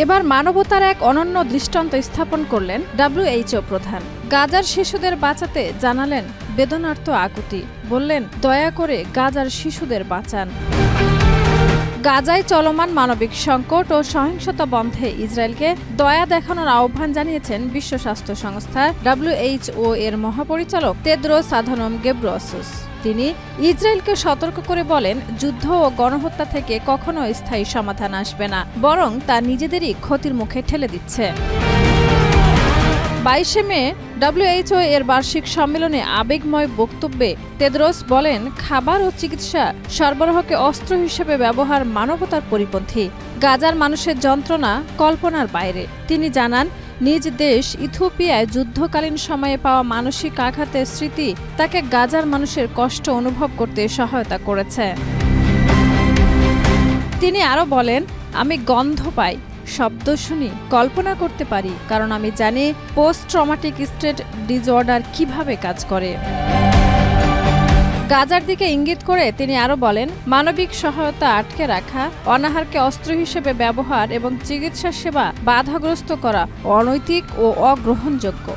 এবার মানবতার এক অনন্য দৃষ্টান্ত স্থাপন করলেন WHO প্রধান। গাজার শিশুদের বাঁচাতে জানালেন বেদনার্ত আকুতি, বললেন দয়া করে গাজার শিশুদের বাঁচান। গাজায় চলমান মানবিক সংকট ও সহিংসতা বন্ধে ইসরায়েলকে দয়া দেখানোর আহ্বান জানিয়েছেন বিশ্ব স্বাস্থ্য সংস্থা WHO এর মহাপরিচালক তেদ্রোস আধানম গেব্রেয়েসুস। তিনি ইসরায়েলকে সতর্ক করে বলেন, যুদ্ধ ও গণহত্যা থেকে কখনো স্থায়ী সমাধান আসবে না, বরং তা নিজেদেরই ক্ষতির মুখে ঠেলে দিচ্ছে। 22 মে WHO এর বার্ষিক সম্মেলনে আবেগময় বক্তব্যে তেদ্রোস বলেন, খাবার ও চিকিৎসা সরবরাহকে অস্ত্র হিসেবে ব্যবহার মানবতার পরিপন্থী। গাজার মানুষের যন্ত্রণা কল্পনার বাইরে। তিনি জানান, নিজ দেশ ইথিওপিয়ায় যুদ্ধকালীন সময়ে পাওয়া মানসিক আঘাতের স্মৃতি তাকে গাজার মানুষের কষ্ট অনুভব করতে সহায়তা করেছে। তিনি আরও বলেন, আমি গন্ধ পাই, শব্দ শুনি, কল্পনা করতে পারি, কারণ আমি জানি পোস্ট ট্রমাটিক স্ট্রেস ডিসঅর্ডার কিভাবে কাজ করে। গাজার দিকে ইঙ্গিত করে তিনি আরও বলেন, মানবিক সহায়তা আটকে রাখা, অনাহারকে অস্ত্র হিসেবে ব্যবহার এবং চিকিৎসা সেবা বাধাগ্রস্ত করা অনৈতিক ও অগ্রহণযোগ্য।